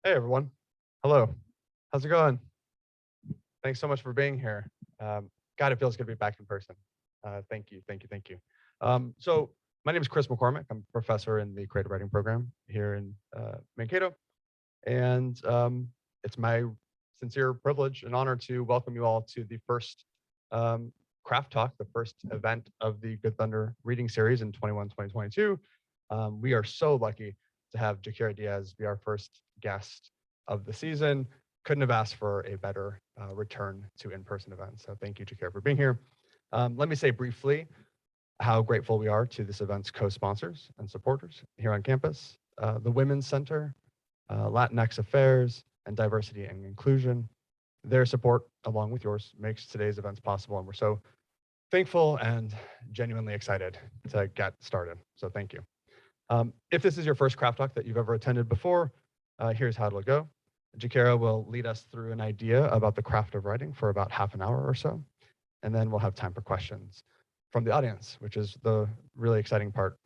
Hey everyone. Hello. How's it going? Thanks so much for being here. God, it feels good to be back in person. Thank you, thank you, thank you. So my name is Chris McCormick. I'm a professor in the creative writing program here in Mankato, and it's my sincere privilege and honor to welcome you all to the first um, craft talk, the first event of the Good Thunder reading series in 2022. We are so lucky to have Jaquira Diaz be our first guest of the season. Couldn't have asked for a better return to in-person events. So thank you, Jaquira, for being here. Let me say briefly how grateful we are to this event's co-sponsors and supporters here on campus, the Women's Center, Latinx Affairs, and Diversity and Inclusion. Their support, along with yours, makes today's events possible, and we're so thankful and genuinely excited to get started. So thank you. If this is your first craft talk that you've ever attended before, here's how it'll go. Jaquira will lead us through an idea about the craft of writing for about half an hour or so, and then we'll have time for questions from the audience, which is the really exciting part,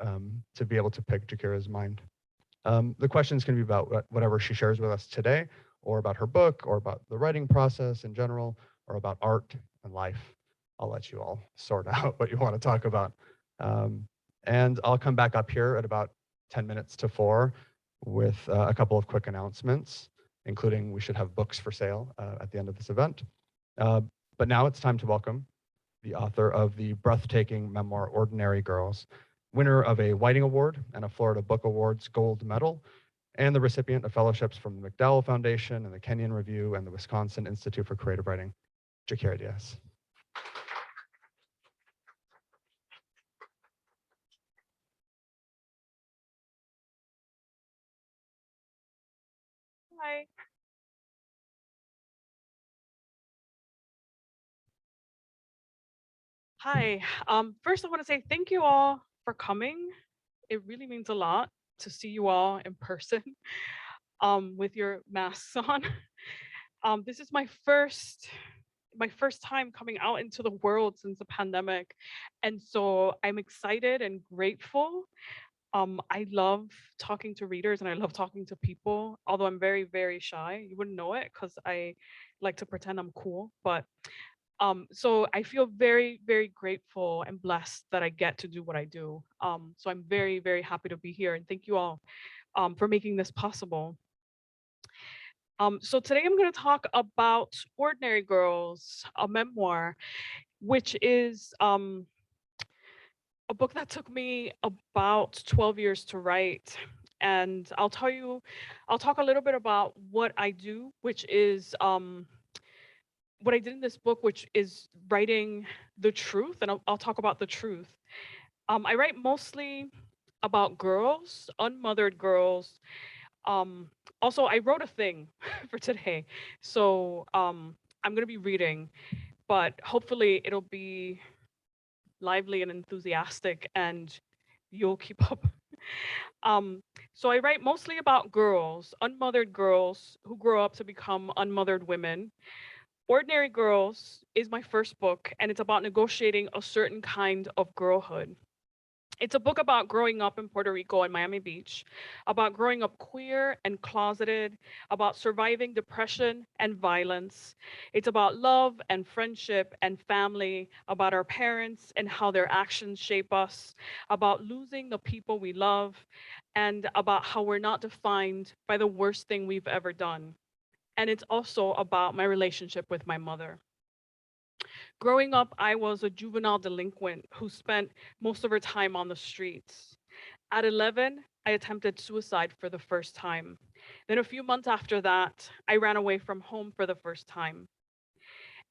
to be able to pick Jaquira's mind. The questions can be about whatever she shares with us today, or about her book, or about the writing process in general, or about art and life. I'll let you all sort out what you want to talk about. And I'll come back up here at about 10 minutes to 4 with a couple of quick announcements, including we should have books for sale at the end of this event. But now it's time to welcome the author of the breathtaking memoir, Ordinary Girls, winner of a Whiting Award and a Florida Book Awards Gold Medal, and the recipient of fellowships from the McDowell Foundation and the Kenyon Review and the Wisconsin Institute for Creative Writing, Jaquira Diaz. Hi. Hi. First, I want to say thank you all for coming. It really means a lot to see you all in person with your masks on. This is my first time coming out into the world since the pandemic. And so I'm excited and grateful. I love talking to readers and I love talking to people, although I'm very, very shy. You wouldn't know it because I like to pretend I'm cool, but so I feel very, very grateful and blessed that I get to do what I do. So I'm very, very happy to be here and thank you all for making this possible. So today I'm going to talk about Ordinary Girls, a memoir, which is a book that took me about 12 years to write. And I'll talk a little bit about what I do, which is what I did in this book, which is writing the truth, and I'll talk about the truth. I write mostly about girls, unmothered girls. Um, Also, I wrote a thing for today, so I'm gonna be reading, but hopefully it'll be lively and enthusiastic, and you'll keep up. So I write mostly about girls, unmothered girls who grow up to become unmothered women. Ordinary Girls is my first book, and it's about negotiating a certain kind of girlhood. It's a book about growing up in Puerto Rico and Miami Beach, about growing up queer and closeted, about surviving depression and violence. It's about love and friendship and family, about our parents and how their actions shape us, about losing the people we love, and about how we're not defined by the worst thing we've ever done. And it's also about my relationship with my mother. Growing up, I was a juvenile delinquent who spent most of her time on the streets. At 11, I attempted suicide for the first time. Then, a few months after that, I ran away from home for the first time.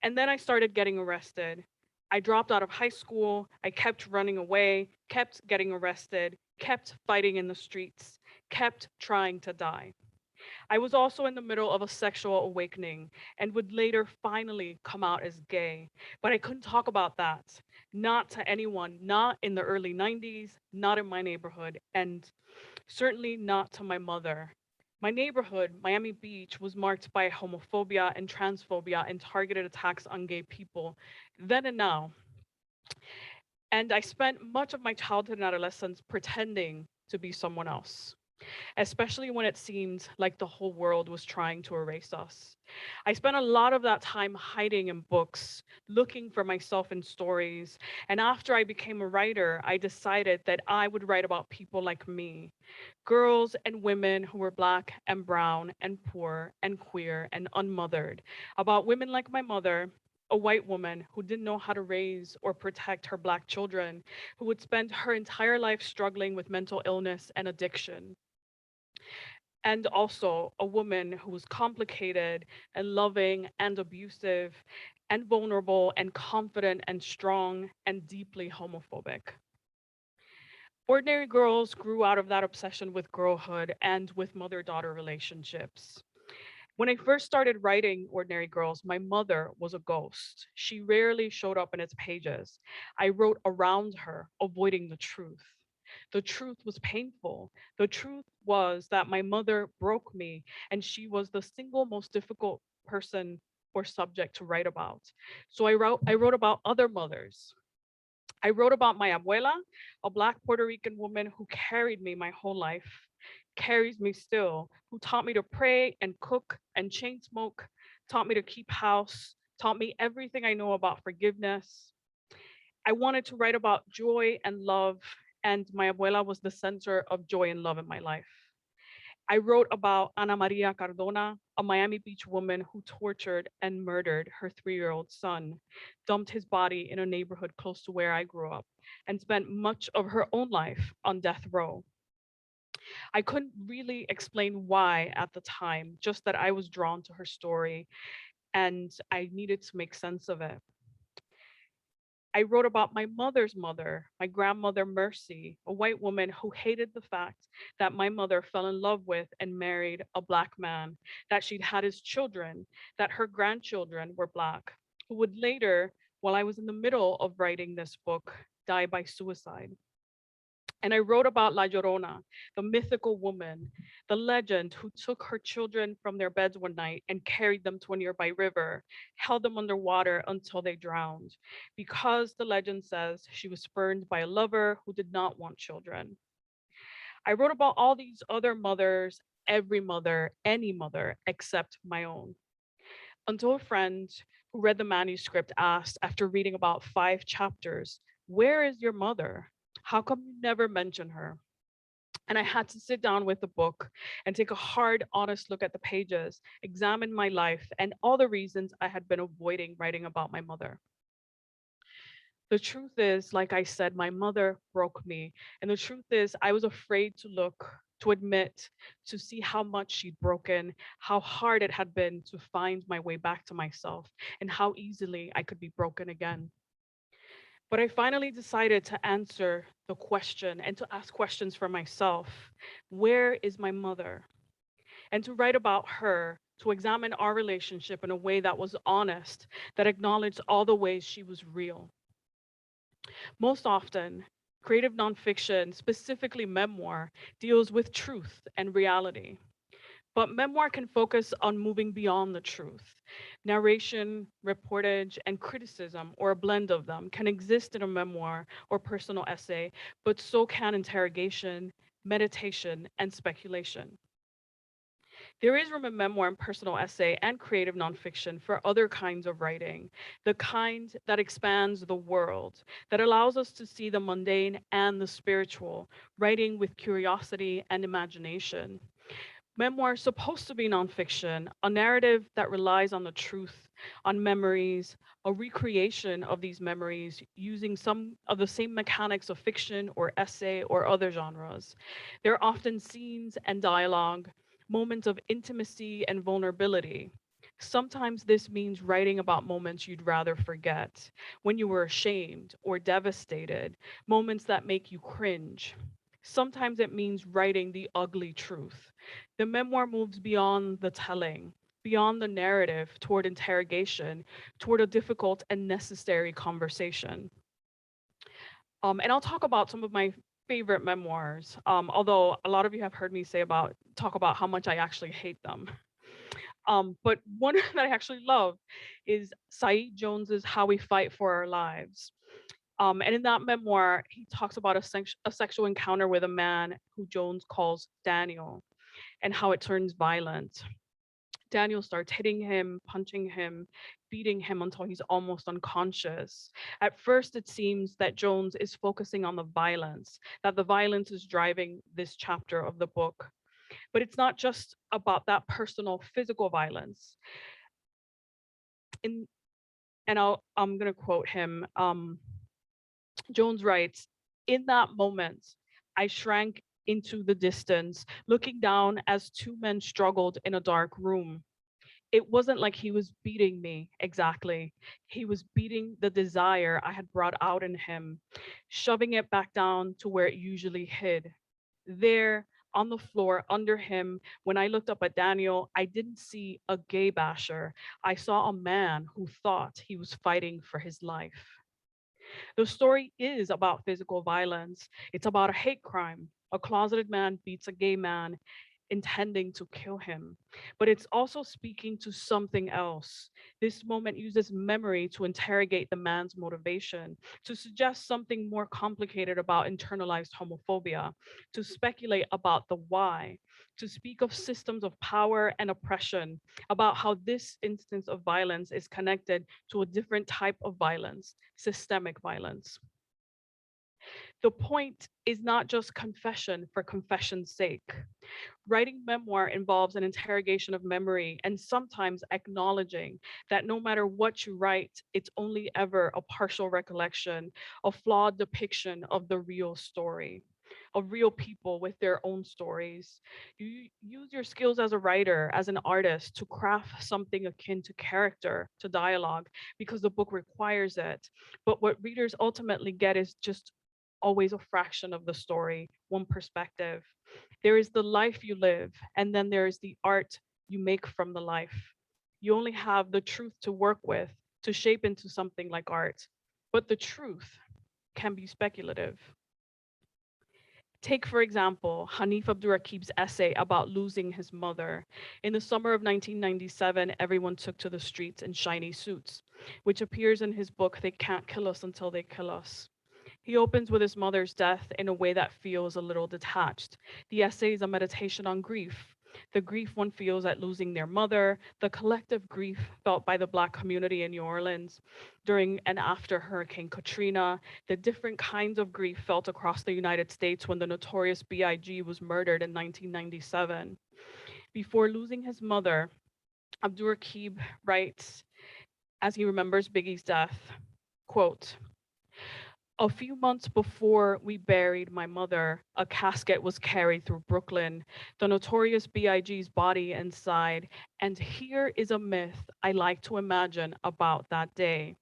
And then I started getting arrested. I dropped out of high school. I kept running away, kept getting arrested, kept fighting in the streets, kept trying to die. I was also in the middle of a sexual awakening and would later finally come out as gay. But I couldn't talk about that, not to anyone, not in the early 90s, not in my neighborhood, and certainly not to my mother. My neighborhood, Miami Beach, was marked by homophobia and transphobia and targeted attacks on gay people then and now. And I spent much of my childhood and adolescence pretending to be someone else. especially when it seemed like the whole world was trying to erase us. I spent a lot of that time hiding in books, looking for myself in stories. And after I became a writer, I decided that I would write about people like me, girls and women who were Black and brown and poor and queer and unmothered, about women like my mother. A white woman who didn't know how to raise or protect her Black children, who would spend her entire life struggling with mental illness and addiction, and also a woman who was complicated and loving and abusive and vulnerable and confident and strong and deeply homophobic. Ordinary Girls grew out of that obsession with girlhood and with mother daughter relationships. When I first started writing Ordinary Girls, my mother was a ghost. She rarely showed up in its pages. I wrote around her, avoiding the truth. The truth was painful. The truth was that my mother broke me, and she was the single most difficult person or subject to write about. So I wrote about other mothers. I wrote about my abuela, a Black Puerto Rican woman who carried me my whole life, carries me still, who taught me to pray and cook and chain smoke, taught me to keep house, taught me everything I know about forgiveness. I wanted to write about joy and love, and my abuela was the center of joy and love in my life. I wrote about Ana Maria Cardona, a Miami Beach woman who tortured and murdered her 3-year-old son, dumped his body in a neighborhood close to where I grew up, and spent much of her own life on death row. I couldn't really explain why at the time, just that I was drawn to her story and I needed to make sense of it. I wrote about my mother's mother, my grandmother Mercy, a white woman who hated the fact that my mother fell in love with and married a Black man, that she'd had his children, that her grandchildren were Black, who would later, while I was in the middle of writing this book, die by suicide. And I wrote about La Llorona, the mythical woman, the legend who took her children from their beds one night and carried them to a nearby river, held them underwater until they drowned, because the legend says she was spurned by a lover who did not want children. I wrote about all these other mothers, every mother, any mother, except my own. Until a friend who read the manuscript asked, after reading about 5 chapters, "Where is your mother? How come you never mention her?" And I had to sit down with the book and take a hard, honest look at the pages, examine my life and all the reasons I had been avoiding writing about my mother. The truth is, like I said, my mother broke me. And the truth is, I was afraid to look, to admit, to see how much she'd broken, how hard it had been to find my way back to myself, and how easily I could be broken again. But I finally decided to answer the question and to ask questions for myself. Where is my mother? And to write about her, to examine our relationship in a way that was honest, that acknowledged all the ways she was real. Most often, creative nonfiction, specifically memoir, deals with truth and reality. But memoir can focus on moving beyond the truth. Narration, reportage, and criticism, or a blend of them, can exist in a memoir or personal essay, but so can interrogation, meditation, and speculation. There is room in memoir and personal essay and creative nonfiction for other kinds of writing, the kind that expands the world, that allows us to see the mundane and the spiritual, writing with curiosity and imagination. Memoir is supposed to be nonfiction, a narrative that relies on the truth, on memories, a recreation of these memories using some of the same mechanics of fiction or essay or other genres. There are often scenes and dialogue, moments of intimacy and vulnerability. Sometimes this means writing about moments you'd rather forget, when you were ashamed or devastated, moments that make you cringe. Sometimes it means writing the ugly truth. The memoir moves beyond the telling, beyond the narrative, toward interrogation, toward a difficult and necessary conversation. And I'll talk about some of my favorite memoirs, although a lot of you have heard me talk about how much I actually hate them. But one that I actually love is Saeed Jones's How We Fight for Our Lives. And in that memoir, he talks about a sexual encounter with a man who Jones calls Daniel and how it turns violent. Daniel starts hitting him, punching him, beating him until he's almost unconscious. At first, it seems that Jones is focusing on the violence, that the violence is driving this chapter of the book. But it's not just about that personal physical violence. In, I'm gonna quote him. Jones writes, "In that moment, I shrank into the distance, looking down as two men struggled in a dark room. It wasn't like he was beating me exactly. He was beating the desire I had brought out in him, shoving it back down to where it usually hid. There, on the floor under him, when I looked up at Daniel, I didn't see a gay basher. I saw a man who thought he was fighting for his life." The story is about physical violence. It's about a hate crime. A closeted man beats a gay man intending to kill him. But it's also speaking to something else. This moment uses memory to interrogate the man's motivation, to suggest something more complicated about internalized homophobia, to speculate about the why, to speak of systems of power and oppression, about how this instance of violence is connected to a different type of violence, systemic violence. The point is not just confession for confession's sake. Writing memoir involves an interrogation of memory and sometimes acknowledging that no matter what you write, it's only ever a partial recollection, a flawed depiction of the real story, of real people with their own stories. You use your skills as a writer, as an artist, to craft something akin to character, to dialogue, because the book requires it. But what readers ultimately get is just always a fraction of the story, one perspective. There is the life you live, and then there is the art you make from the life. You only have the truth to work with to shape into something like art, but the truth can be speculative. Take, for example, Hanif Abdurraqib's essay about losing his mother. In the summer of 1997, everyone took to the streets in shiny suits, which appears in his book, They Can't Kill Us Until They Kill Us. He opens with his mother's death in a way that feels a little detached. The essay is a meditation on grief. The grief one feels at losing their mother, the collective grief felt by the Black community in New Orleans during and after Hurricane Katrina, the different kinds of grief felt across the United States when the notorious B.I.G. was murdered in 1997. Before losing his mother, Abdur Raqib writes, as he remembers Biggie's death, quote, "A few months before we buried my mother, a casket was carried through Brooklyn, the notorious B.I.G.'s body inside, and here is a myth I like to imagine about that day.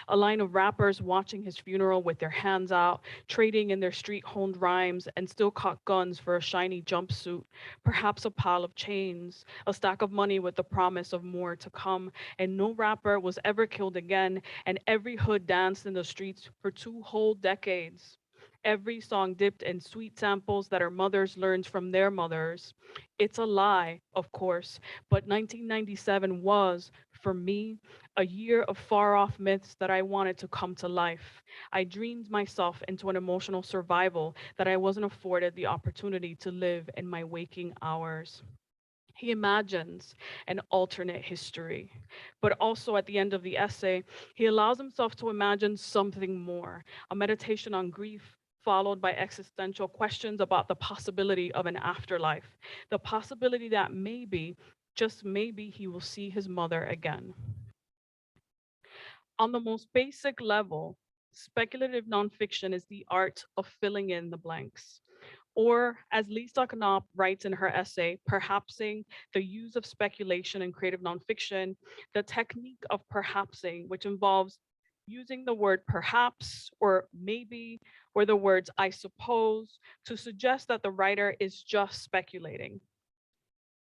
A line of rappers watching his funeral with their hands out, trading in their street honed rhymes, and still cocked guns for a shiny jumpsuit, perhaps a pile of chains, a stack of money with the promise of more to come. And no rapper was ever killed again, and every hood danced in the streets for 2 whole decades. Every song dipped in sweet samples that our mothers learned from their mothers. It's a lie, of course, but 1997 was, for me, a year of far off myths that I wanted to come to life. I dreamed myself into an emotional survival that I wasn't afforded the opportunity to live in my waking hours." He imagines an alternate history. But also at the end of the essay, he allows himself to imagine something more, a meditation on grief, followed by existential questions about the possibility of an afterlife, the possibility that maybe, just maybe, he will see his mother again. On the most basic level, speculative nonfiction is the art of filling in the blanks. Or, as Lisa Knopp writes in her essay, Perhapsing, the use of speculation in creative nonfiction, the technique of perhapsing, which involves using the word perhaps or maybe or the words I suppose to suggest that the writer is just speculating.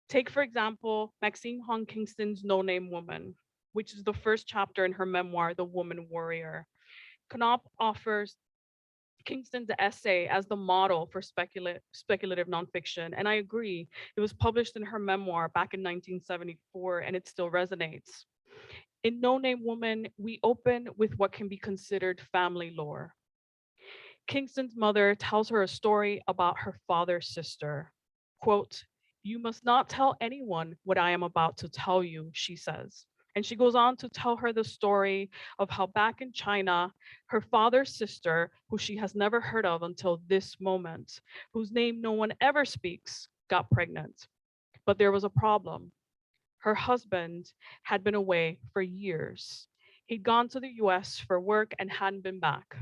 Take, for example, Maxine Hong Kingston's No Name Woman, which is the first chapter in her memoir, The Woman Warrior. Knopf offers Kingston's essay as the model for speculative nonfiction, and I agree. It was published in her memoir back in 1974, and it still resonates. In No Name Woman, we open with what can be considered family lore. Kingston's mother tells her a story about her father's sister. Quote, "You must not tell anyone what I am about to tell you," she says. And she goes on to tell her the story of how back in China, her father's sister, who she has never heard of until this moment, whose name no one ever speaks, got pregnant. But there was a problem. Her husband had been away for years. He'd gone to the US for work and hadn't been back.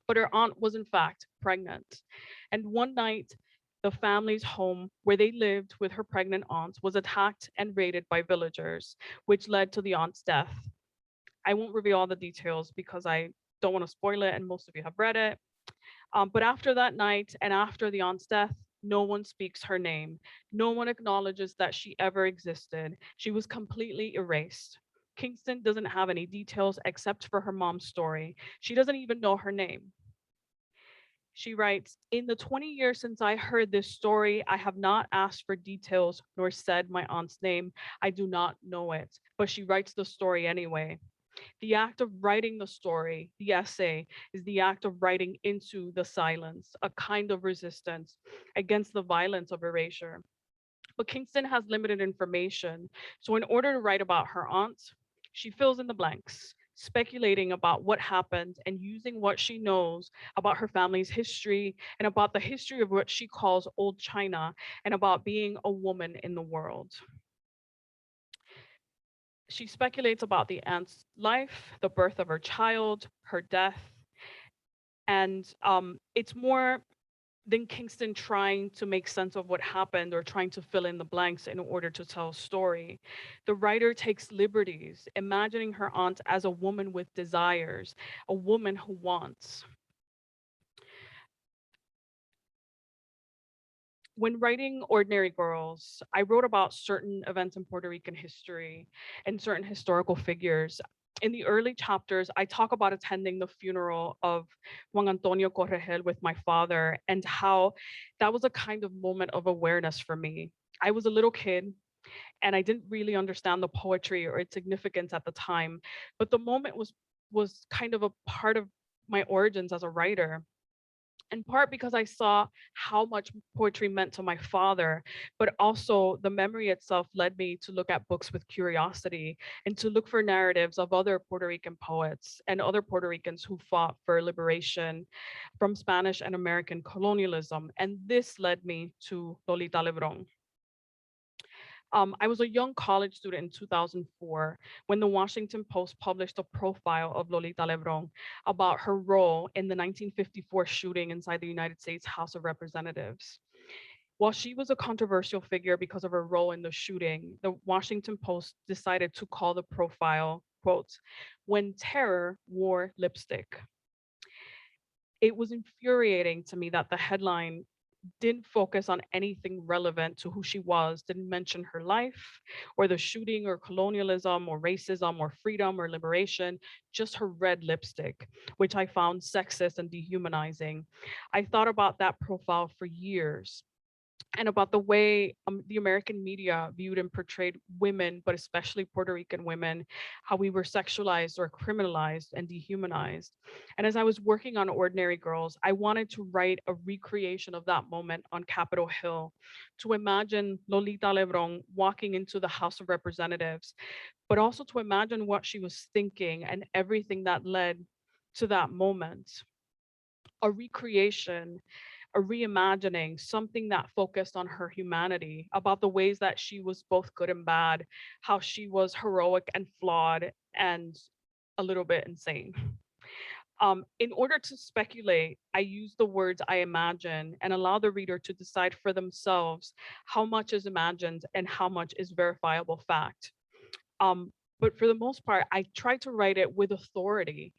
But her aunt was, in fact, pregnant. And one night, the family's home where they lived with her pregnant aunt was attacked and raided by villagers, which led to the aunt's death. I won't reveal all the details because I don't want to spoil it, and most of you have read it. But after that night and after the aunt's death, no one speaks her name. No one acknowledges that she ever existed. She was completely erased. Kingston doesn't have any details except for her mom's story. She doesn't even know her name. She writes, "In the 20 years since I heard this story, I have not asked for details nor said my aunt's name. I do not know it." But she writes the story anyway. The act of writing the story, the essay, is the act of writing into the silence, a kind of resistance against the violence of erasure. But Kingston has limited information. So, in order to write about her aunt, she fills in the blanks, speculating about what happened and using what she knows about her family's history and about the history of what she calls old China and about being a woman in the world. She speculates about the aunt's life, the birth of her child, her death, and it's more than Kingston trying to make sense of what happened or trying to fill in the blanks in order to tell a story. The writer takes liberties, imagining her aunt as a woman with desires, a woman who wants. When writing Ordinary Girls, I wrote about certain events in Puerto Rican history and certain historical figures. In the early chapters, I talk about attending the funeral of Juan Antonio Corregel with my father and how that was a kind of moment of awareness for me. I was a little kid and I didn't really understand the poetry or its significance at the time, but the moment was kind of a part of my origins as a writer, in part because I saw how much poetry meant to my father, but also the memory itself led me to look at books with curiosity and to look for narratives of other Puerto Rican poets and other Puerto Ricans who fought for liberation from Spanish and American colonialism. And this led me to Lolita Lebron. I was a young college student in 2004 when the Washington Post published a profile of Lolita Lebron about her role in the 1954 shooting inside the United States House of Representatives. While she was a controversial figure because of her role in the shooting, the Washington Post decided to call the profile, quote, "When Terror Wore Lipstick." It was infuriating to me that the headline didn't focus on anything relevant to who she was, didn't mention her life or the shooting or colonialism or racism or freedom or liberation, just her red lipstick, which I found sexist and dehumanizing. I thought about that profile for years and about the way the American media viewed and portrayed women, but especially Puerto Rican women, how we were sexualized or criminalized and dehumanized. And as I was working on Ordinary Girls, I wanted to write a recreation of that moment on Capitol Hill, to imagine Lolita Lebron walking into the House of Representatives, but also to imagine what she was thinking and everything that led to that moment. A recreation, a reimagining, something that focused on her humanity, about the ways that she was both good and bad, how she was heroic and flawed and a little bit insane. In order to speculate, I use the words I imagine and allow the reader to decide for themselves how much is imagined and how much is verifiable fact. But for the most part, I try to write it with authority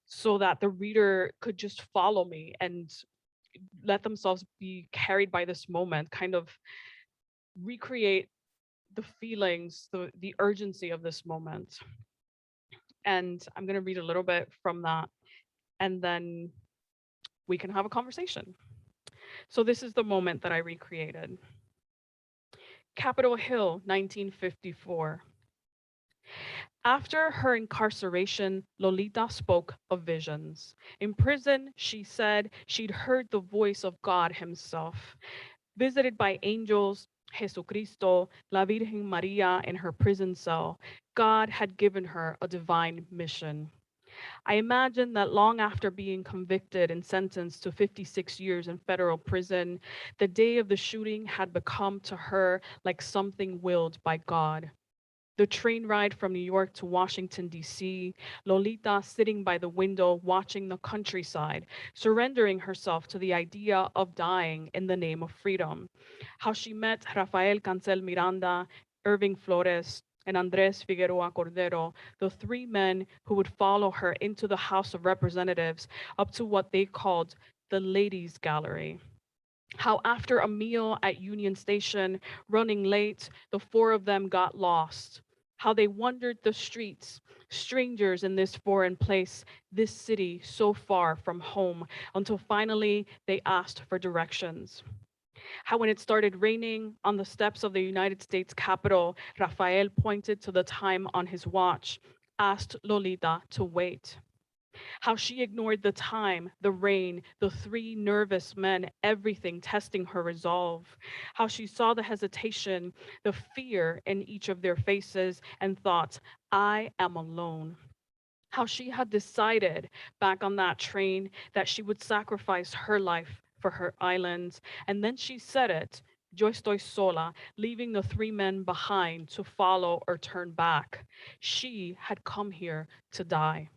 so that the reader could just follow me and let themselves be carried by this moment, kind of recreate the feelings, the urgency of this moment. And I'm going to read a little bit from that, and then we can have a conversation. So, this is the moment that I recreated. Capitol Hill, 1954. After her incarceration, Lolita spoke of visions. In prison, she said she'd heard the voice of God himself. Visited by angels, Jesucristo, La Virgen Maria in her prison cell, God had given her a divine mission. I imagine that long after being convicted and sentenced to 56 years in federal prison, the day of the shooting had become to her like something willed by God. The train ride from New York to Washington, D.C., Lolita sitting by the window watching the countryside, surrendering herself to the idea of dying in the name of freedom. How she met Rafael Cancel Miranda, Irving Flores, and Andres Figueroa Cordero, the three men who would follow her into the House of Representatives up to what they called the Ladies' Gallery. How after a meal at Union Station, running late, the four of them got lost. How they wandered the streets, strangers in this foreign place, this city so far from home, until finally they asked for directions. How when it started raining on the steps of the United States Capitol, Rafael pointed to the time on his watch, asked Lolita to wait. How she ignored the time, the rain, the three nervous men, everything testing her resolve. How she saw the hesitation, the fear in each of their faces and thought, I am alone. How she had decided back on that train that she would sacrifice her life for her island. And then she said it, Yo estoy sola, leaving the three men behind to follow or turn back. She had come here to die.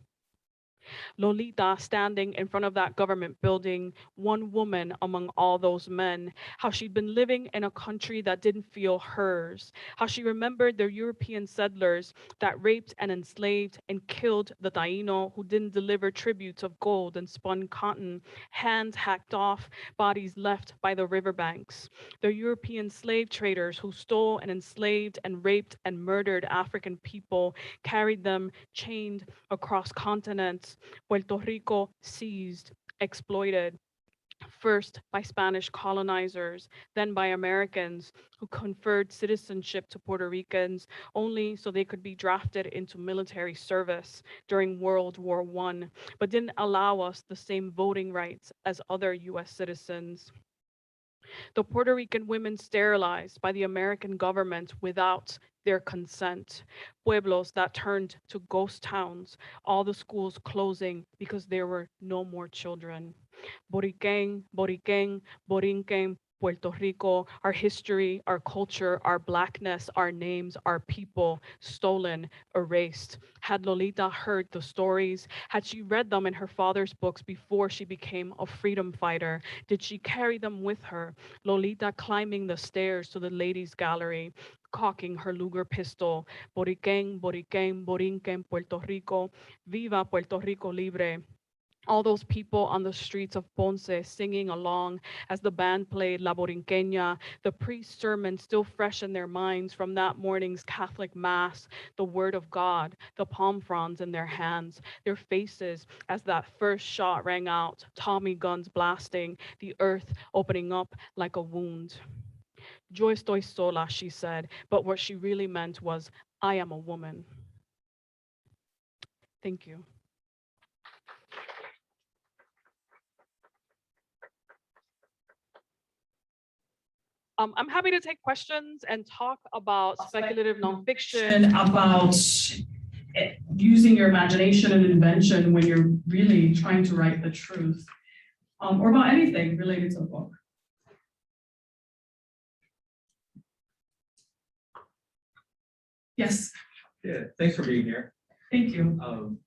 Lolita standing in front of that government building, one woman among all those men, how she'd been living in a country that didn't feel hers, how she remembered the European settlers that raped and enslaved and killed the Taino who didn't deliver tributes of gold and spun cotton, hands hacked off, bodies left by the riverbanks, the European slave traders who stole and enslaved and raped and murdered African people, carried them chained across continents, Puerto Rico seized, exploited, first by Spanish colonizers, then by Americans who conferred citizenship to Puerto Ricans only so they could be drafted into military service during World War I, but didn't allow us the same voting rights as other US citizens. The Puerto Rican women sterilized by the American government without their consent, pueblos that turned to ghost towns, all the schools closing because there were no more children. Boriquen, Boriquen, Borinquen, Puerto Rico, our history, our culture, our blackness, our names, our people, stolen, erased. Had Lolita heard the stories? Had she read them in her father's books before she became a freedom fighter? Did she carry them with her? Lolita climbing the stairs to the ladies' gallery, cocking her Luger pistol. Boriquen, Boriquen, Borinquen, Puerto Rico. Viva Puerto Rico Libre. All those people on the streets of Ponce singing along as the band played La Borinqueña, the priest's sermon still fresh in their minds from that morning's Catholic Mass, the word of God, the palm fronds in their hands, their faces as that first shot rang out, Tommy guns blasting, the earth opening up like a wound. Yo estoy sola, she said, but what she really meant was, I am a woman. Thank you. I'm happy to take questions and talk about speculative nonfiction, about using your imagination and invention when you're really trying to write the truth, or about anything related to the book. Yes. Yeah, thanks for being here. Thank you.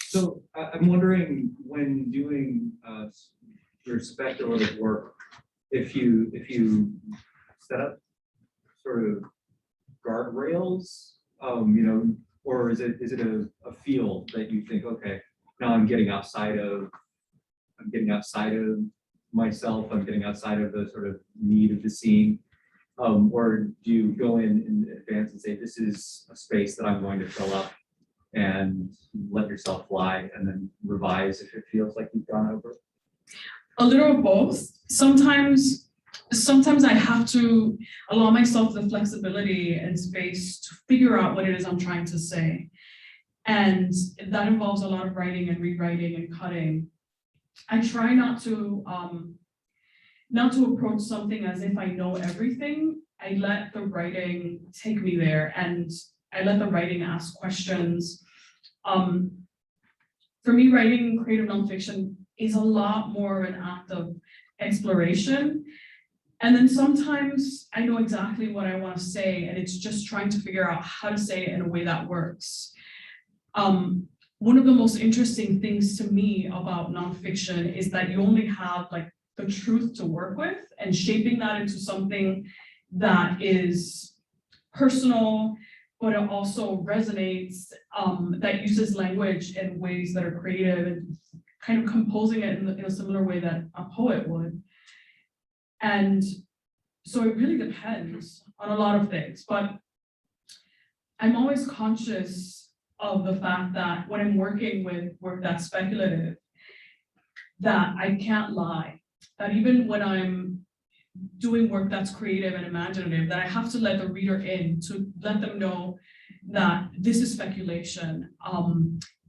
So I'm wondering, when doing your speculative work, if you set up sort of guardrails, or is it a field that you think, okay, now I'm getting outside of myself, I'm getting outside of the sort of need of the scene, or do you go in advance and say, this is a space that I'm going to fill up, and let yourself fly and then revise if it feels like you've gone over? A little of both. Sometimes sometimes I have to allow myself the flexibility and space to figure out what it is I'm trying to say. And that involves a lot of writing and rewriting and cutting. I try not to approach something as if I know everything. I let the writing take me there, and I let the writing ask questions. For me, writing creative nonfiction is a lot more an act of exploration. And then sometimes I know exactly what I want to say, and it's just trying to figure out how to say it in a way that works. One of the most interesting things to me about nonfiction is that you only have like the truth to work with, and shaping that into something that is personal, but it also resonates, that uses language in ways that are creative, and kind of composing it in a similar way that a poet would. And so it really depends on a lot of things, but I'm always conscious of the fact that when I'm working with work that's speculative, that I can't lie, that even when I'm doing work that's creative and imaginative, that I have to let the reader in, to let them know that this is speculation,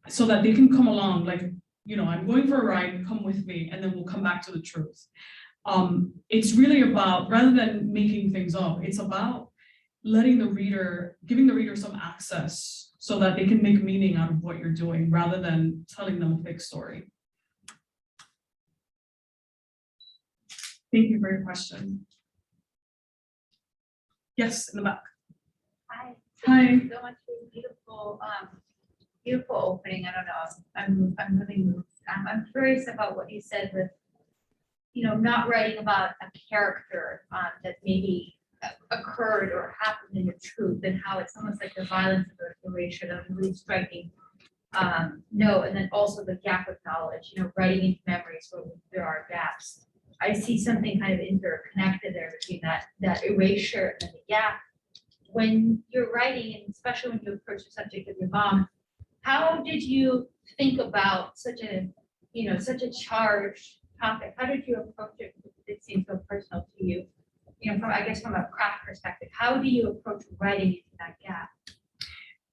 so that they can come along, like, you know, I'm going for a ride, come with me, and then we'll come back to the truth. It's really about, rather than making things up, it's about letting the reader, giving the reader some access so that they can make meaning out of what you're doing, rather than telling them a fake story. Thank you for your question. Yes, in the back. Hi. Hi. Thank you so much for the beautiful opening. I don't know. I'm really moved. I'm curious about what you said with, you know, not writing about a character that maybe occurred or happened in the truth, and how it's almost like the violence of the erasure, a really striking note, and then also the gap of knowledge. You know, writing into memories where there are gaps. I see something kind of interconnected there between that erasure and the gap. When you're writing, and especially when you approach the subject of your mom, how did you think about such a charged topic? How did you approach it? It seems so personal to you. You know, from a craft perspective, how do you approach writing into that gap?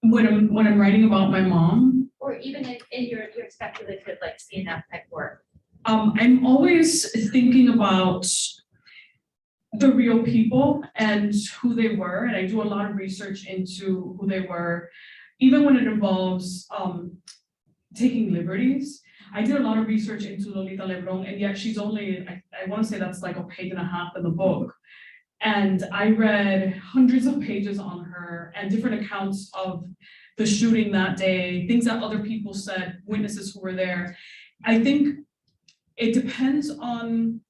When I'm writing about my mom, or even in your speculative, like CNF type work? I'm always thinking about the real people and who they were, and I do a lot of research into who they were, even when it involves taking liberties. I did a lot of research into Lolita Lebron, and yet she's only, I want to say that's like a page and a half in the book. And I read hundreds of pages on her and different accounts of the shooting that day, things that other people said, witnesses who were there. I think it depends on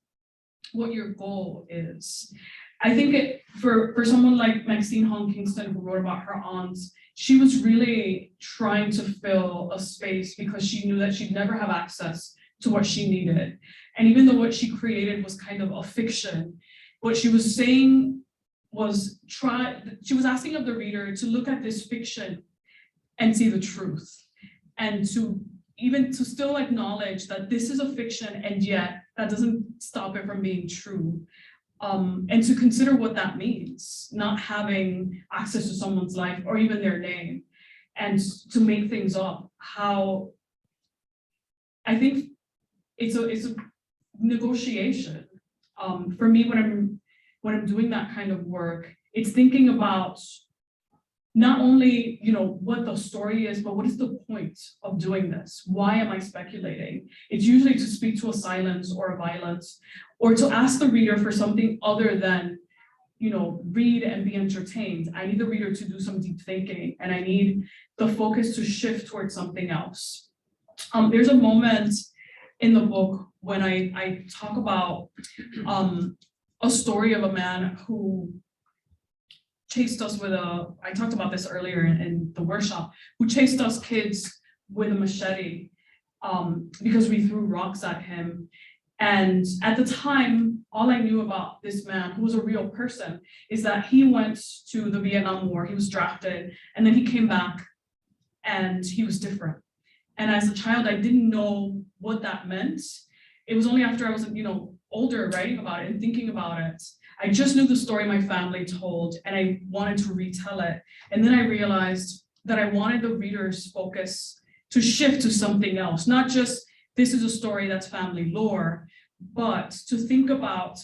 what your goal is. I think for someone like Maxine Hong Kingston, who wrote about her aunts, she was really trying to fill a space because she knew that she'd never have access to what she needed. And even though what she created was kind of a fiction, what she was saying was she was asking of the reader to look at this fiction and see the truth, and to still acknowledge that this is a fiction, and yet that doesn't stop it from being true. And to consider what that means, not having access to someone's life or even their name, and to make things up. How I think it's a negotiation. For me, when I'm doing that kind of work, it's thinking about not only, you know, what the story is, but what is the point of doing this? Why am I speculating? It's usually to speak to a silence or a violence, or to ask the reader for something other than, you know, read and be entertained. I need the reader to do some deep thinking, and I need the focus to shift towards something else. There's a moment in the book when I talk about a story of a man who chased us with I talked about this earlier in the workshop, who chased us kids with a machete because we threw rocks at him. And at the time, all I knew about this man, who was a real person, is that he went to the Vietnam War, he was drafted, and then he came back and he was different. And as a child, I didn't know what that meant. It was only after I was, you know, older, writing about it and thinking about it, I just knew the story my family told and I wanted to retell it. And then I realized that I wanted the reader's focus to shift to something else, not just this is a story that's family lore, but to think about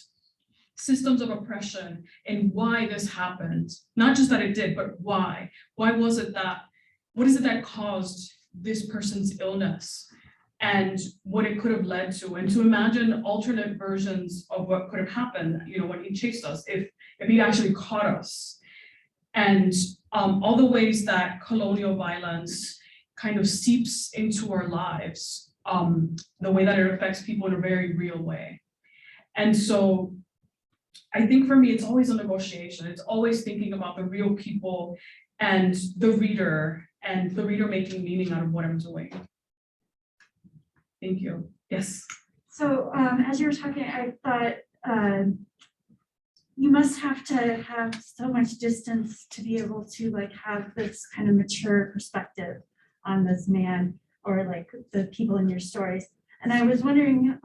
systems of oppression and why this happened. Not just that it did, but why. Why was it that, what is it that caused this person's illness and what it could have led to, and to imagine alternate versions of what could have happened, you know, when he chased us, if he actually caught us. And all the ways that colonial violence kind of seeps into our lives, the way that it affects people in a very real way. And so I think for me, it's always a negotiation. It's always thinking about the real people and the reader making meaning out of what I'm doing. Thank you. Yes. So as you were talking, I thought you must have to have so much distance to be able to like have this kind of mature perspective on this man or like the people in your stories. And I was wondering,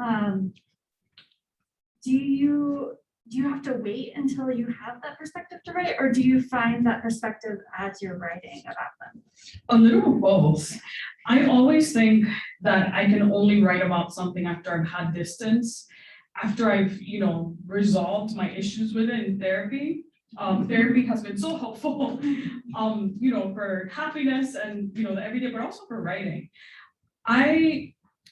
do you have to wait until you have that perspective to write, or do you find that perspective as you're writing about them? A little of both. I always think that I can only write about something after I've had distance, after I've, you know, resolved my issues with it in therapy. Therapy has been so helpful, you know, for happiness and, you know, the everyday, but also for writing.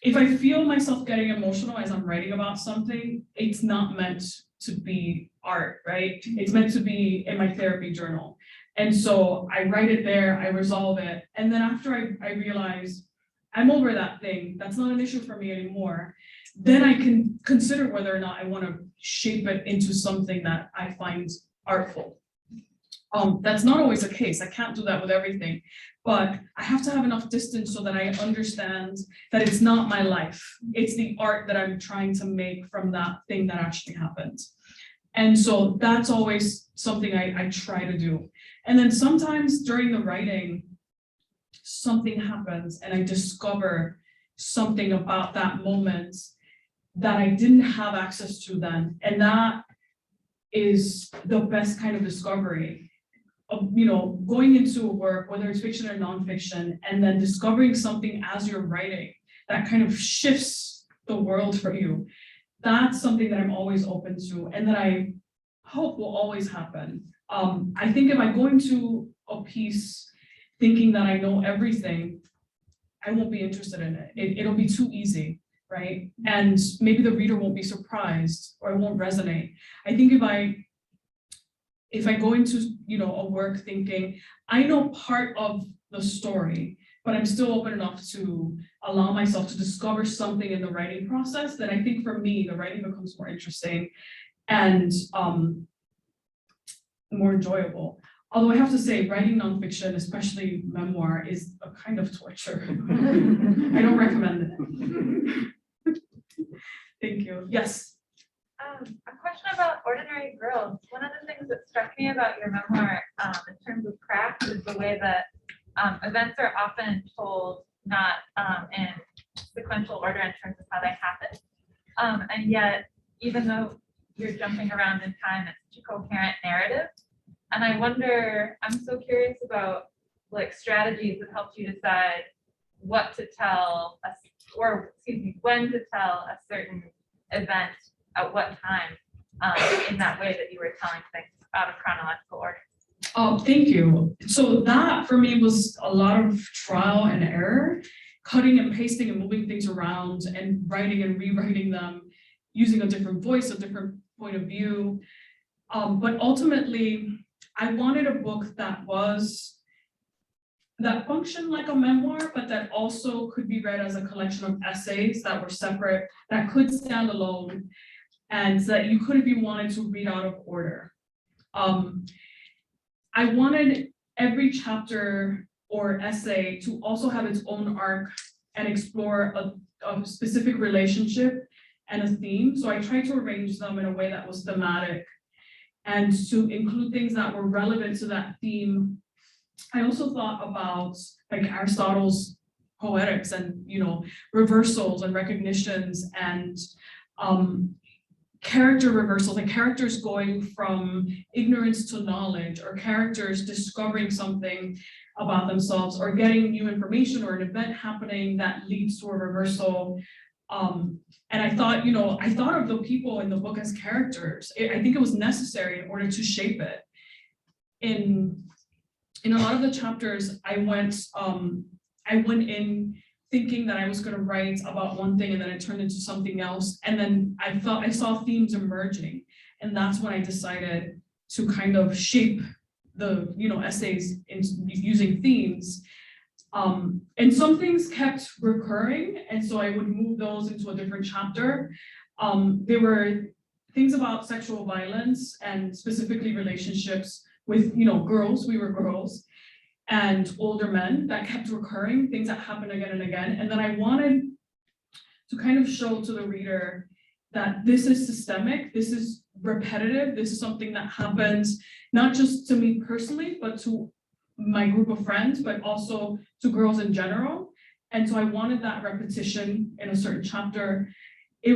If I feel myself getting emotional as I'm writing about something, it's not meant to be art, right? It's meant to be in my therapy journal. And so I write it there, I resolve it. And then after I realize I'm over that thing, that's not an issue for me anymore, then I can consider whether or not I want to shape it into something that I find artful. That's not always the case. I can't do that with everything, but I have to have enough distance so that I understand that it's not my life. It's the art that I'm trying to make from that thing that actually happened. And so that's always something I try to do. And then sometimes during the writing, something happens and I discover something about that moment that I didn't have access to then. And that is the best kind of discovery. You know, going into a work, whether it's fiction or nonfiction, and then discovering something as you're writing that kind of shifts the world for you. That's something that I'm always open to and that I hope will always happen. I think if I go into a piece thinking that I know everything, I won't be interested in it. It'll be too easy, right? And maybe the reader won't be surprised or it won't resonate. I think if I go into, you know, a work thinking, I know part of the story, but I'm still open enough to allow myself to discover something in the writing process, then I think for me, the writing becomes more interesting and more enjoyable. Although I have to say, writing nonfiction, especially memoir, is a kind of torture. I don't recommend it. Thank you. Yes. A question about Ordinary Girls. One of the things that struck me about your memoir in terms of craft is the way that events are often told not in sequential order in terms of how they happen. And yet, even though you're jumping around in time, it's such a coherent narrative. And I wonder, I'm so curious about like strategies that helped you decide what to tell us, or excuse me, when to tell a certain event at what time in that way that you were telling things out of chronological order. Oh, thank you. So that for me was a lot of trial and error, cutting and pasting and moving things around and writing and rewriting them, using a different voice, a different point of view. But ultimately, I wanted a book that functioned like a memoir, but that also could be read as a collection of essays that were separate, that could stand alone, and that you could, if you wanted to, read out of order. I wanted every chapter or essay to also have its own arc and explore a specific relationship and a theme. So I tried to arrange them in a way that was thematic and to include things that were relevant to that theme. I also thought about like Aristotle's poetics and, you know, reversals and recognitions and character reversal, the characters going from ignorance to knowledge, or characters discovering something about themselves, or getting new information, or an event happening that leads to a reversal. And I thought, I thought of the people in the book as characters. I think it was necessary in order to shape it. In a lot of the chapters, I went in thinking that I was going to write about one thing, and then it turned into something else. And then I saw themes emerging, and that's when I decided to kind of shape the essays using themes. And some things kept recurring, and so I would move those into a different chapter. There were things about sexual violence, and specifically relationships with girls. We were girls. And older men that kept recurring, things that happened again and again. And then I wanted to kind of show to the reader that this is systemic, this is repetitive, this is something that happens not just to me personally, but to my group of friends, but also to girls in general. And so I wanted that repetition in a certain chapter. A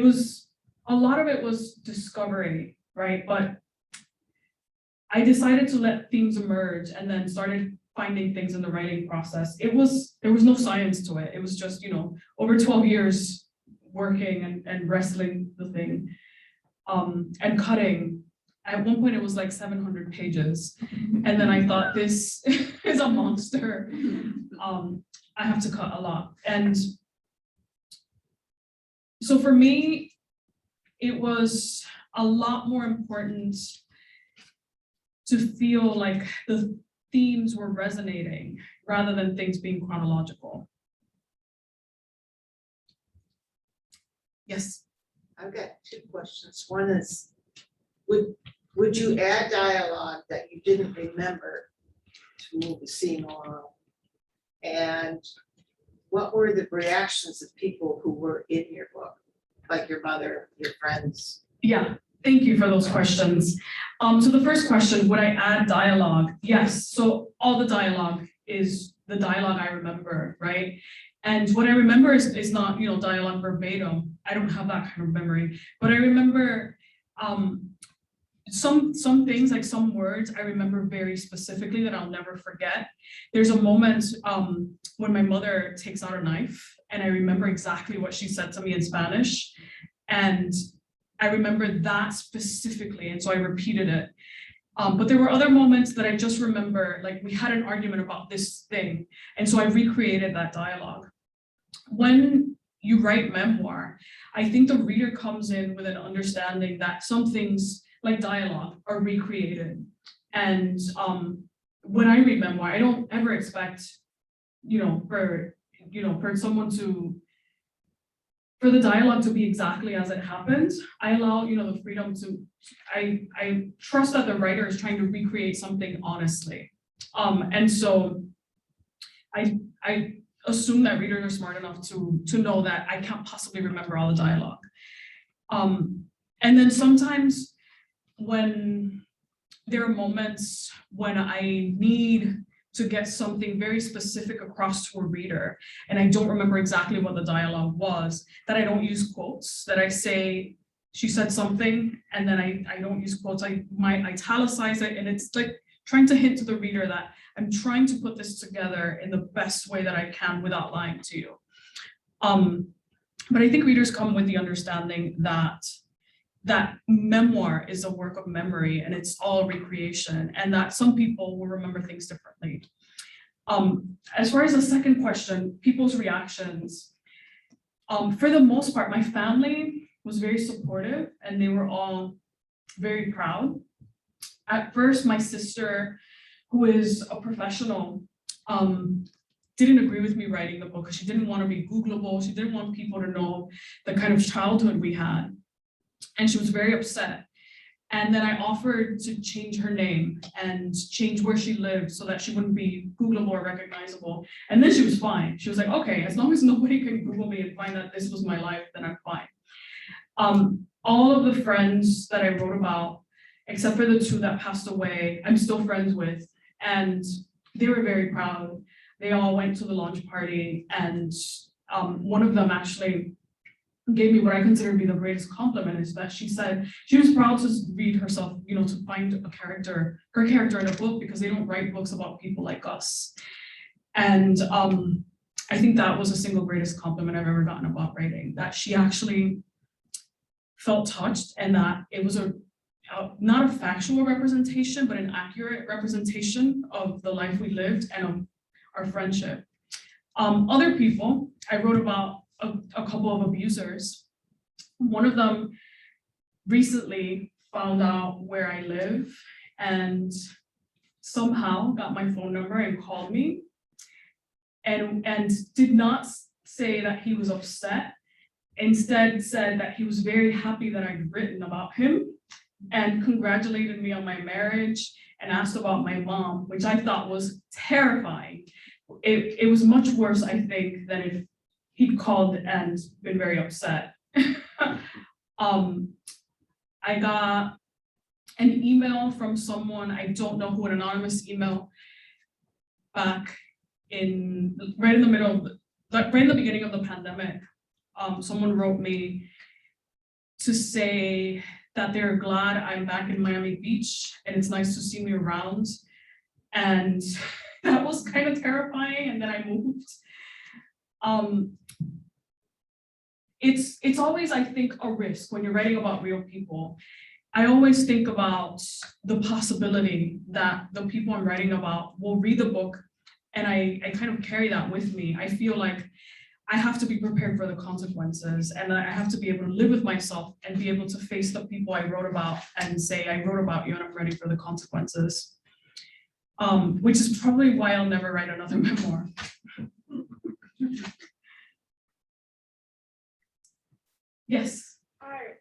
lot of it was discovery, right? But I decided to let themes emerge, and then started finding things in the writing process. There was no science to it. It was just, over 12 years working and wrestling the thing, and cutting. At one point it was like 700 pages. And then I thought, this is a monster. I have to cut a lot. And so for me, it was a lot more important to feel like the themes were resonating rather than things being chronological. Yes. I've got two questions. One is, would you add dialogue that you didn't remember to move the scene along? And what were the reactions of people who were in your book, like your mother, your friends? Yeah. Thank you for those questions. So the first question, would I add dialogue? Yes, so all the dialogue is the dialogue I remember, right? And what I remember is not, dialogue verbatim. I don't have that kind of memory, but I remember some things, like some words I remember very specifically that I'll never forget. There's a moment when my mother takes out a knife, and I remember exactly what she said to me in Spanish. And I remember that specifically, and so I repeated it. But there were other moments that I just remember, like we had an argument about this thing, and so I recreated that dialogue. When you write memoir, I think the reader comes in with an understanding that some things, like dialogue, are recreated. And when I read memoir, I don't ever expect, for someone for the dialogue to be exactly as it happens. I allow, the freedom to, I trust that the writer is trying to recreate something honestly. And so I assume that readers are smart enough to know that I can't possibly remember all the dialogue. And then sometimes when there are moments when I need to get something very specific across to a reader, and I don't remember exactly what the dialogue was, that I don't use quotes, that I say, she said something, and then I don't use quotes, I might italicize it, and it's like trying to hint to the reader that I'm trying to put this together in the best way that I can without lying to you. But I think readers come with the understanding that memoir is a work of memory, and it's all recreation, and that some people will remember things differently. As far as the second question, people's reactions, for the most part, my family was very supportive, and they were all very proud. At first, my sister, who is a professional, didn't agree with me writing the book because she didn't want to be Googleable. She didn't want people to know the kind of childhood we had. And she was very upset. And then I offered to change her name and change where she lived so that she wouldn't be Googleable or recognizable. And then she was fine. She was like, okay, as long as nobody can Google me and find that this was my life, then I'm fine. All of the friends that I wrote about, except for the two that passed away, I'm still friends with. And they were very proud. They all went to the launch party, and one of them actually gave me what I consider to be the greatest compliment is that she said she was proud to read herself, you know, to find her character in a book because they don't write books about people like us. And I think that was the single greatest compliment I've ever gotten about writing, that she actually felt touched and that it was not a factual representation, but an accurate representation of the life we lived and of our friendship. Other people, I wrote about a couple of abusers. One of them recently found out where I live and somehow got my phone number and called me and did not say that he was upset. Instead said that he was very happy that I'd written about him and congratulated me on my marriage and asked about my mom, which I thought was terrifying. It was much worse, I think, than if he'd called and been very upset. I got an email from someone, I don't know who, an anonymous email back right in the beginning of the pandemic. Someone wrote me to say that they're glad I'm back in Miami Beach and it's nice to see me around. And that was kind of terrifying. And then I moved. It's always, I think, a risk when you're writing about real people. I always think about the possibility that the people I'm writing about will read the book, and I kind of carry that with me. I feel like I have to be prepared for the consequences, and I have to be able to live with myself and be able to face the people I wrote about and say, I wrote about you and I'm ready for the consequences. Which is probably why I'll never write another memoir. Yes. Hi,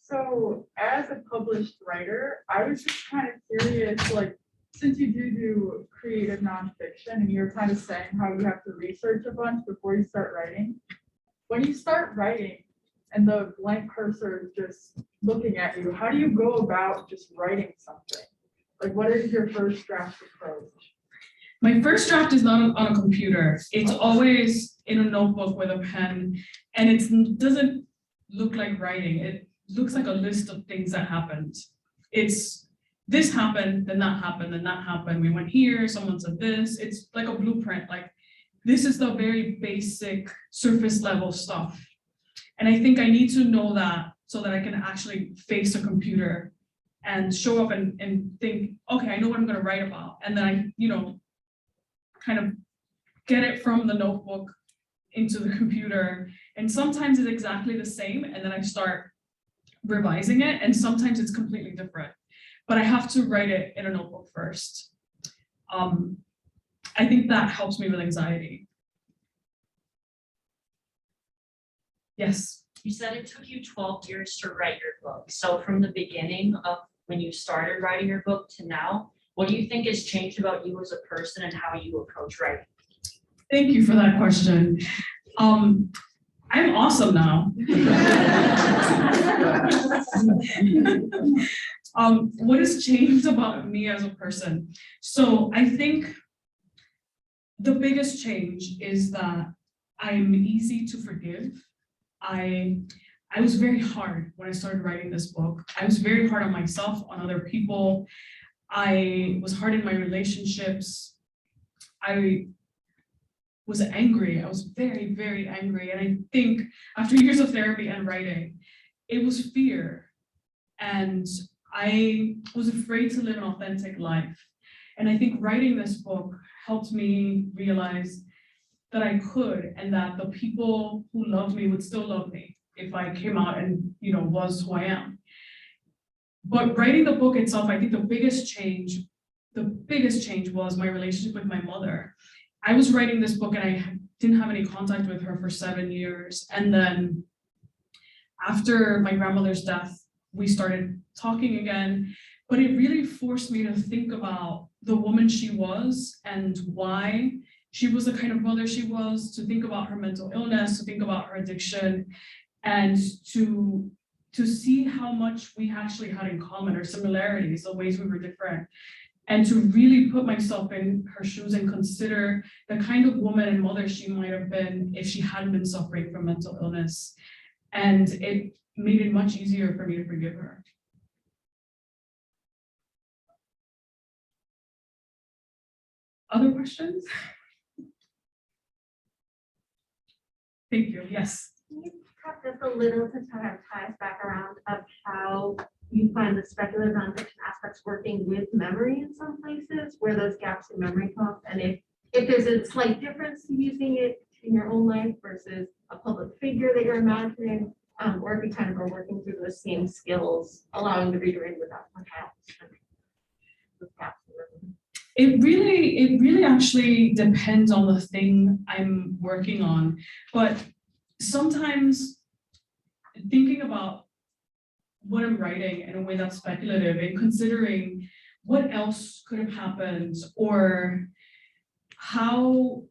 so as a published writer, I was just kind of curious, like, since you do creative nonfiction and you're kind of saying how you have to research a bunch before you start writing, when you start writing and the blank cursor is just looking at you, how do you go about just writing something? Like, what is your first draft approach? My first draft is not on a computer. It's always in a notebook with a pen, and it doesn't look like writing. It looks like a list of things that happened. It's this happened, then that happened, then that happened. We went here, someone said this. It's like a blueprint. Like, this is the very basic surface level stuff. And I think I need to know that so that I can actually face a computer and show up and think, okay, I know what I'm going to write about. And then I, kind of get it from the notebook into the computer. And sometimes it's exactly the same. And then I start revising it. And sometimes it's completely different. But I have to write it in a notebook first. I think that helps me with anxiety. Yes. You said it took you 12 years to write your book. So from the beginning of when you started writing your book to now, what do you think has changed about you as a person and how you approach writing? Thank you for that question. I'm awesome now. What has changed about me as a person? So I think the biggest change is that I'm easy to forgive. I was very hard when I started writing this book. I was very hard on myself, on other people. I was hard in my relationships. I was angry. I was very, very angry. And I think after years of therapy and writing, it was fear. And I was afraid to live an authentic life. And I think writing this book helped me realize that I could, and that the people who loved me would still love me if I came out and, was who I am. But writing the book itself, I think the biggest change was my relationship with my mother. I was writing this book and I didn't have any contact with her for 7 years. And then after my grandmother's death, we started talking again, but it really forced me to think about the woman she was and why she was the kind of mother she was, to think about her mental illness, to think about her addiction, and to see how much we actually had in common, or similarities, the ways we were different, and to really put myself in her shoes and consider the kind of woman and mother she might have been if she hadn't been suffering from mental illness. And it made it much easier for me to forgive her. Other questions? Thank you, yes. Can you talk just a little to kind of tie us back around of how you find the speculative nonfiction aspects working with memory in some places, where those gaps in memory come up, and if there's a slight difference to using it in your own life versus a public figure that you're imagining, or if you kind of are working through those same skills, allowing the reader in without perhaps those gaps in memory. It really actually depends on the thing I'm working on. But sometimes thinking about what I'm writing in a way that's speculative and considering what else could have happened, or how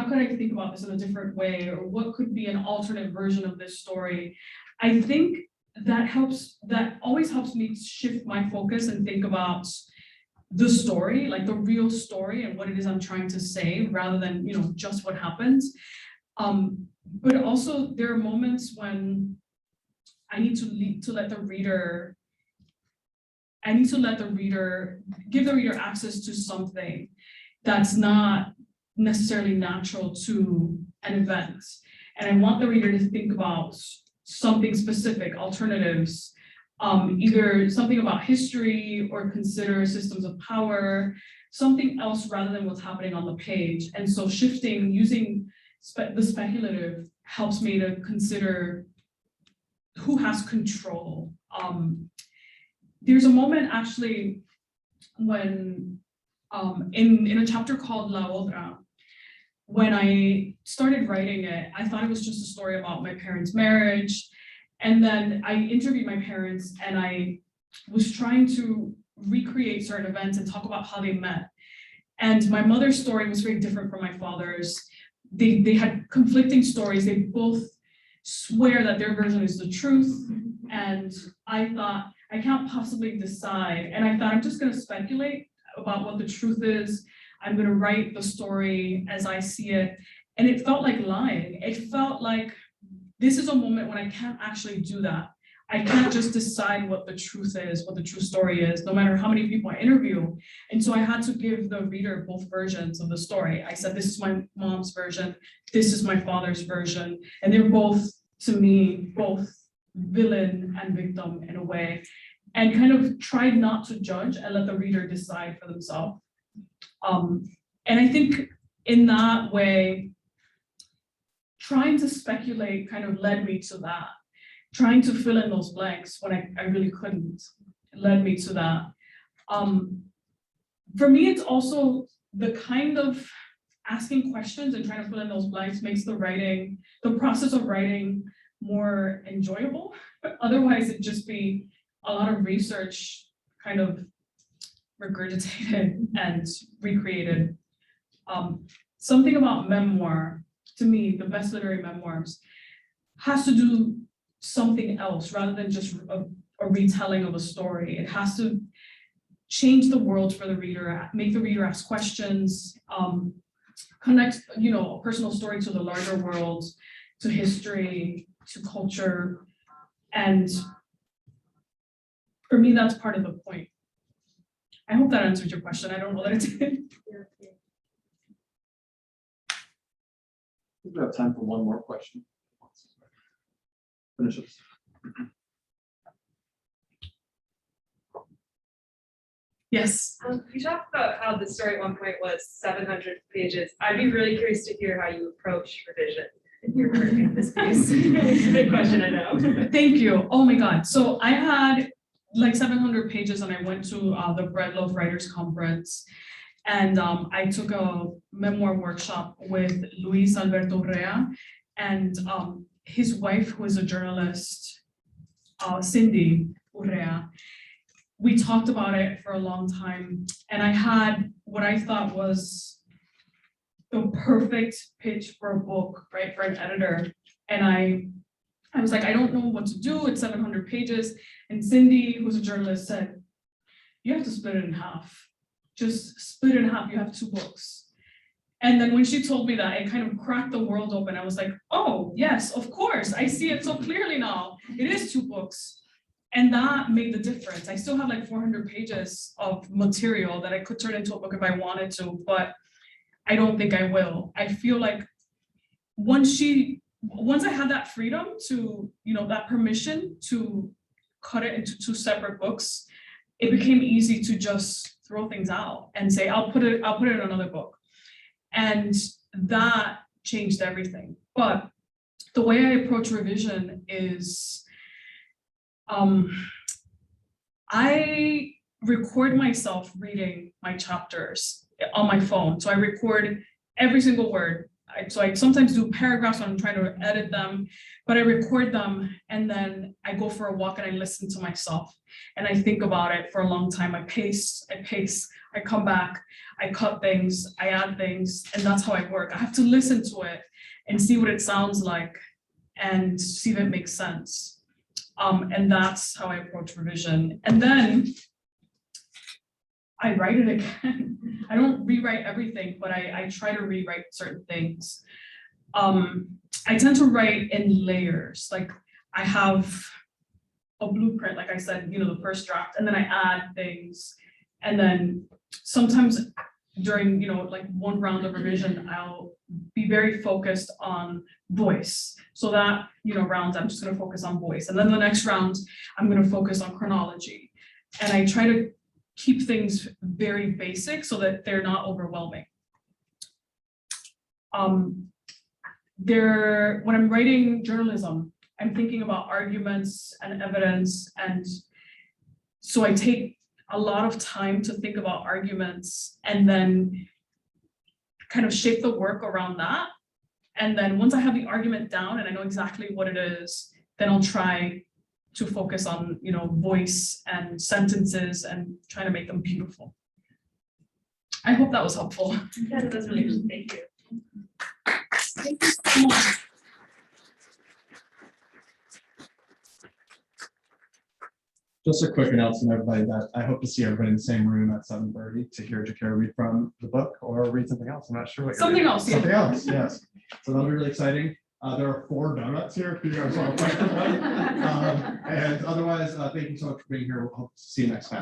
could I think about this in a different way, or what could be an alternate version of this story, I think that always helps me shift my focus and think about the story, like the real story and what it is I'm trying to say, rather than, just what happens. But also there are moments when I need to let the reader give the reader access to something that's not necessarily natural to an event. And I want the reader to think about something specific, alternatives, either something about history or consider systems of power, something else rather than what's happening on the page. And so using the speculative helps me to consider who has control. There's a moment actually when in a chapter called La Otra, when I started writing it, I thought it was just a story about my parents' marriage. And then I interviewed my parents and I was trying to recreate certain events and talk about how they met. And my mother's story was very different from my father's. They had conflicting stories. They both swear that their version is the truth. And I thought, I can't possibly decide. And I thought, I'm just gonna speculate about what the truth is. I'm gonna write the story as I see it. And it felt like lying. It felt like this is a moment when I can't actually do that. I can't just decide what the truth is, what the true story is, no matter how many people I interview. And so I had to give the reader both versions of the story. I said, this is my mom's version, this is my father's version. And they're both, to me, both villain and victim in a way, and kind of tried not to judge and let the reader decide for themselves. And I think in that way, trying to speculate kind of led me to that. Trying to fill in those blanks when I really couldn't led me to that. For me, it's also the kind of asking questions and trying to fill in those blanks makes the process of writing more enjoyable. Otherwise, it'd just be a lot of research kind of regurgitated and recreated. Something about memoir, to me, the best literary memoirs, has to do something else rather than just a retelling of a story. It has to change the world for the reader, make the reader ask questions, connect, a personal story to the larger world, to history, to culture. And for me, that's part of the point. I hope that answered your question. I don't know that it did. We have time for one more question. Finish this. Yes. You talked about how the story at one point was 700 pages. I'd be really curious to hear how you approach revision in your work in this piece. It's a big question, I know. Thank you. Oh my God. So I had like 700 pages and I went to the Bread Loaf Writers Conference. And I took a memoir workshop with Luis Alberto Urrea and his wife, who is a journalist, Cindy Urrea. We talked about it for a long time. And I had what I thought was the perfect pitch for a book, right, for an editor. And I was like, I don't know what to do. It's 700 pages. And Cindy, who's a journalist, said, you have to split it in half. Just split it in half. You have 2 books. And then when she told me that, it kind of cracked the world open. I was like, oh, yes, of course. I see it so clearly now. It is 2 books. And that made the difference. I still have like 400 pages of material that I could turn into a book if I wanted to, but I don't think I will. I feel like once I had that freedom to, that permission to cut it into 2 separate books, it became easy to just throw things out and say, I'll put it in another book. And that changed everything. But the way I approach revision is, I record myself reading my chapters on my phone. So I record every single word. So I sometimes do paragraphs when I'm trying to edit them, but I record them and then I go for a walk and I listen to myself and I think about it for a long time. I pace, I come back, I cut things, I add things, and that's how I work. I have to listen to it and see what it sounds like and see if it makes sense. And that's how I approach revision. And then I write it again. I don't rewrite everything, but I try to rewrite certain things. I tend to write in layers. Like I have a blueprint, like I said, the first draft, and then I add things. And then sometimes during, like one round of revision, I'll be very focused on voice. So that, round, I'm just going to focus on voice. And then the next round, I'm going to focus on chronology. And I try to keep things very basic so that they're not overwhelming. When I'm writing journalism, I'm thinking about arguments and evidence. And so I take a lot of time to think about arguments and then kind of shape the work around that. And then once I have the argument down and I know exactly what it is, then I'll try to focus on, voice and sentences and try to make them beautiful. I hope that was helpful. Yeah, that was really good. Thank you. Thank you so much. Just a quick announcement, everybody, that I hope to see everybody in the same room at 7:30 to hear Jaquira read from the book or read something else. I'm not sure what. You're Something reading. else, yeah. Something else, yes. So that'll be really exciting. There are 4 donuts here if you guys want to fight for one. And otherwise, thank you so much for being here. We'll hope to see you next time.